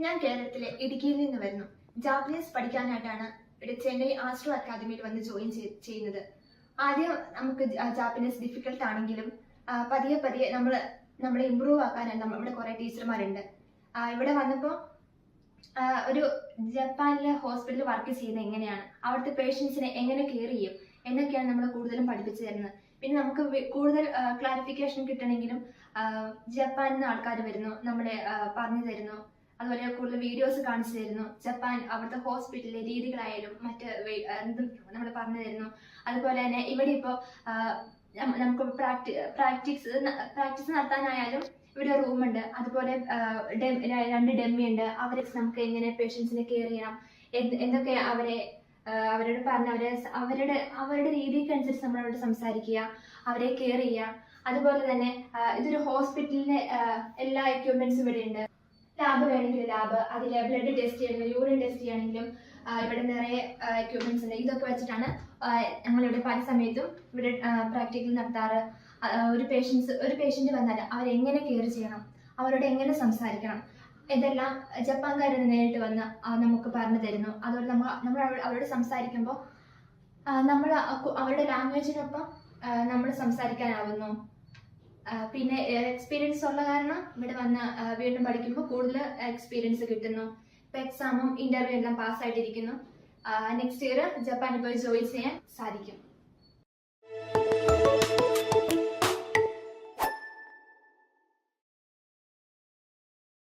ഞാൻ കേരളത്തിലെ ഇടുക്കിയിൽ നിന്ന് വരുന്നു. ജാപ്പനീസ് പഠിക്കാനായിട്ടാണ് ഇവിടെ ചെന്നൈ ആസ്ട്രോ അക്കാദമിയിൽ വന്ന് ജോയിൻ ചെയ്യുന്നത്. ആദ്യം നമുക്ക് ജാപ്പനീസ് ഡിഫിക്കൽട്ട് ആണെങ്കിലും പതിയെ പതിയെ നമ്മളെ ഇമ്പ്രൂവ് ആക്കാനായി നമ്മുടെ കുറെ ടീച്ചർമാരുണ്ട്. ഇവിടെ വന്നപ്പോൾ ഒരു ജപ്പാനിലെ ഹോസ്പിറ്റലിൽ വർക്ക് ചെയ്യുന്നത് എങ്ങനെയാണ്, അവിടുത്തെ പേഷ്യൻസിനെ എങ്ങനെ കെയർ ചെയ്യും എന്നൊക്കെയാണ് നമ്മൾ കൂടുതലും പഠിപ്പിച്ചു തരുന്നത്. പിന്നെ നമുക്ക് കൂടുതൽ ക്ലാരിഫിക്കേഷൻ കിട്ടണമെങ്കിലും ജപ്പാനിൽ നിന്ന് ആൾക്കാർ വരുന്നു, നമ്മളെ പറഞ്ഞു തരുന്നു. അതുപോലെ കൂടുതൽ വീഡിയോസ് കാണിച്ചു തരുന്നു. ജപ്പാൻ അവിടുത്തെ ഹോസ്പിറ്റലിലെ രീതികളായാലും മറ്റ് എന്തും നമ്മൾ പറഞ്ഞു തരുന്നു. അതുപോലെ തന്നെ ഇവിടെ ഇപ്പോൾ നമുക്ക് പ്രാക്ടീസ് നടത്താനായാലും ഇവിടെ റൂമുണ്ട്. അതുപോലെ 2 ഡെമ്മി ഉണ്ട്. അവരെ നമുക്ക് എങ്ങനെ പേഷ്യൻസിനെ കെയർ ചെയ്യണം, എന്തൊക്കെ അവരോട് പറഞ്ഞ് അവരുടെ രീതിക്ക് അനുസരിച്ച് നമ്മളോട് സംസാരിക്കുക, അവരെ കെയർ ചെയ്യുക. അതുപോലെ തന്നെ ഇതൊരു ഹോസ്പിറ്റലിന്റെ എല്ലാ എക്യുപ്മെന്റ്സും ഇവിടെ ഉണ്ട്. ലാബ് വേണമെങ്കിൽ ലാബ്, അതിൽ ബ്ലഡ് ടെസ്റ്റ് ചെയ്യണമെങ്കിലും യൂറിൻ ടെസ്റ്റ് ചെയ്യണമെങ്കിലും ഇവിടെ നിറയെ എക്യുപ്മെന്റ്സ് ഉണ്ട്. ഇതൊക്കെ വെച്ചിട്ടാണ് ഞങ്ങളിവിടെ പല സമയത്തും ഇവിടെ പ്രാക്ടിക്കൽ നടത്താറ്. ഒരു പേഷ്യന്റ് വന്നാൽ അവരെങ്ങനെ കെയർ ചെയ്യണം, അവരോട് എങ്ങനെ സംസാരിക്കണം, ഇതെല്ലാം ജപ്പാൻകാർ നേരിട്ട് വന്ന് നമുക്ക് പറഞ്ഞു തരുന്നു. അതുപോലെ നമ്മൾ അവരോട് സംസാരിക്കുമ്പോൾ നമ്മൾ അവരുടെ ലാംഗ്വേജിനൊപ്പം നമ്മൾ സംസാരിക്കാനാവുന്നു. പിന്നെ എക്സ്പീരിയൻസ് ഉള്ള കാരണം ഇവിടെ വന്ന് വീണ്ടും പഠിക്കുമ്പോൾ കൂടുതൽ എക്സ്പീരിയൻസ് കിട്ടുന്നു. ഇപ്പൊ എക്സാമും ഇന്റർവ്യൂ എല്ലാം പാസ്സായിട്ടിരിക്കുന്നു. നെക്സ്റ്റ് ഇയർ ജപ്പാനിൽ പോയി ജോയിൻ ചെയ്യാൻ സാധിക്കും.